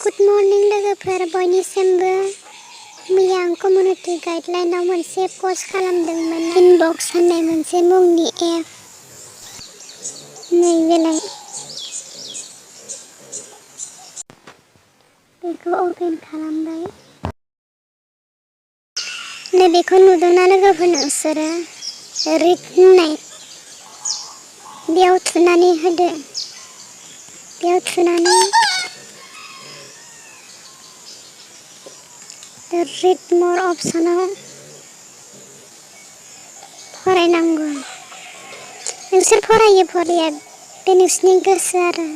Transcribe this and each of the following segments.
good morning लोगोफोर बयनिसिमबो मैया आं कमिउनिटि गाइडलाइनाव मोनसे पस्ट खालामदोंमोन इनबक्स होननाय मोनसे मुंनि एप नैबेलाय बेखौ अपेन खालामबाय नैबेखौ नुदोंना लोगोफोर नोंसोरो रिड होननाय बेयाव थुनानै होदो बेयाव थुनानै रिड मोर अपसनाव फरायनांगौ नोंसोर फरायो फराया बे नोंसोरनि गोसो आरो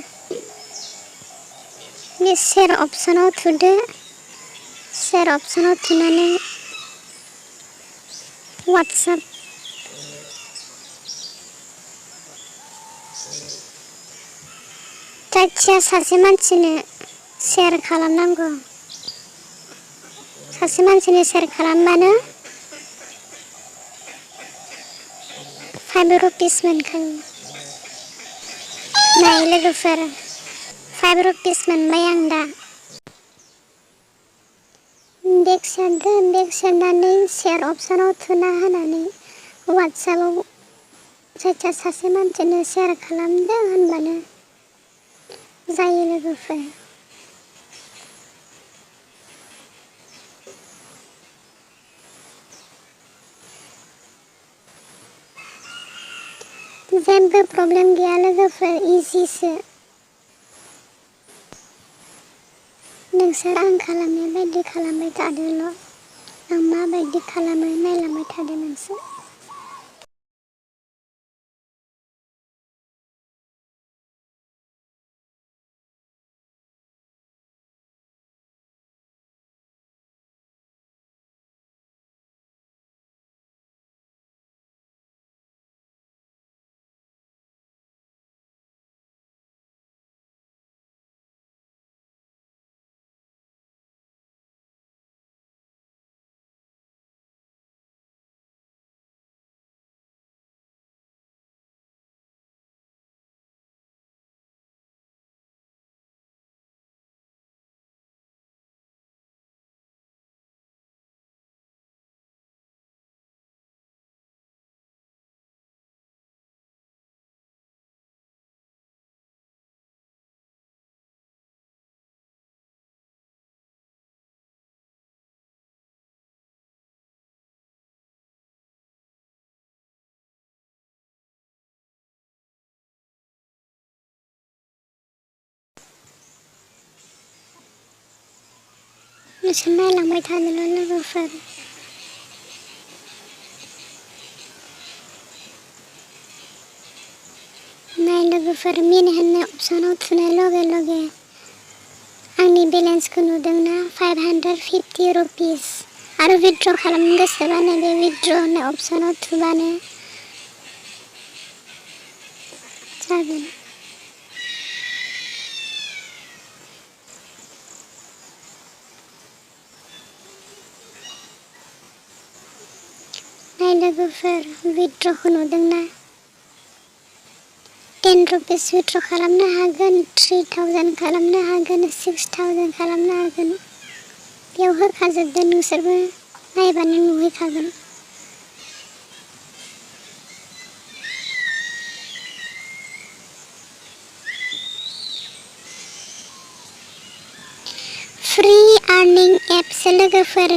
बे शेयार अपसनाव थुदो शेयार अपसनाव थुनानै WhatsApp जायखिया सासे मानसिनो शेयार खालामनांगौ सासे मानसिनो शेयार खालामबानो 5 रुपिस मोनखायो नाय लोगोफोर 5 रुपिस मोनबाय आं दा बेक सेरदो बेक सेरनानै शेयार अपसनाव थुना होनानै WhatsAppआव जायखिया सासे मानसिनो शेयार खालामदो होनबानो जायो लोगोफोर जेबो प्रब्लेम गैया लोगोफोर इजिसो नोंसोर आं खालामनाय बायदि खालामबाय थादोल' आं माबायदि खालामो नायलांबाय थादो नोंसोर नोंसोर नायलांबाय थादोल' लोगोफोर नाय लोगोफोर मिन होननाय अपसनाव थुनाय लगे लगे आंनि बेलेन्सखौ नुदोंना 550 रुपिस आरो विथड्र खालामनो गोसोबानो बे विथड्र होननाय अपसनाव थुबानो जागोन नाय लोगोफोर विथड्रखौ नुदोंना 10 रुपिस विथड्र खालामनो हागोन 3000 खालामनो हागोन 6000 खालामनो हागोन बेयाव होखाजोबदो नोंसोरबो नायबानो नुहैखागोन फ्रि आर्निं एपसो लोगोफोर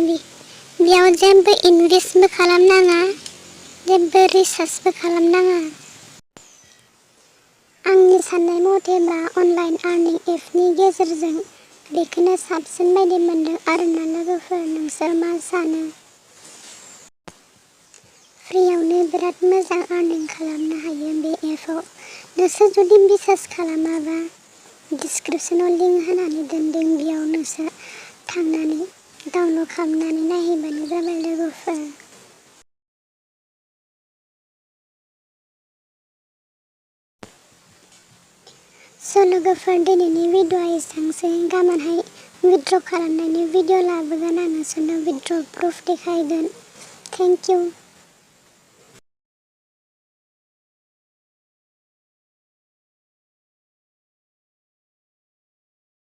बेयाव जेबो इनभेस्टबो खालामनाङा जेबो रिसार्चबो खालामनाङा आंनि साननाय मथेब्ला अनलाइन आर्निं एपनि गेजेरजों बेखौनो साबसिन बायदि मोनदों आरोना लोगोफोर नोंसोर मा सानो फ्रियावनो बिराद मोजां आर्निं खालामनो हायो बे एपआव नोंसोर जुदि बिसास खालामाबा डिसक्रिपसनाव लिंक होनानै दोनदों बेयाव नोंसोर थांनानै डाउनलड खालामनानै नायहैबानो जाबाय लोगोफोर लोगोफोर दिनैनि भिडिअ'आ एसेबांसै गाबोनहाय विथड्र खालामनायनि भिडिअ' लाबोगोन आं नोंसोरनो विथड्र प्रुफ देखायगोन थेंक इउ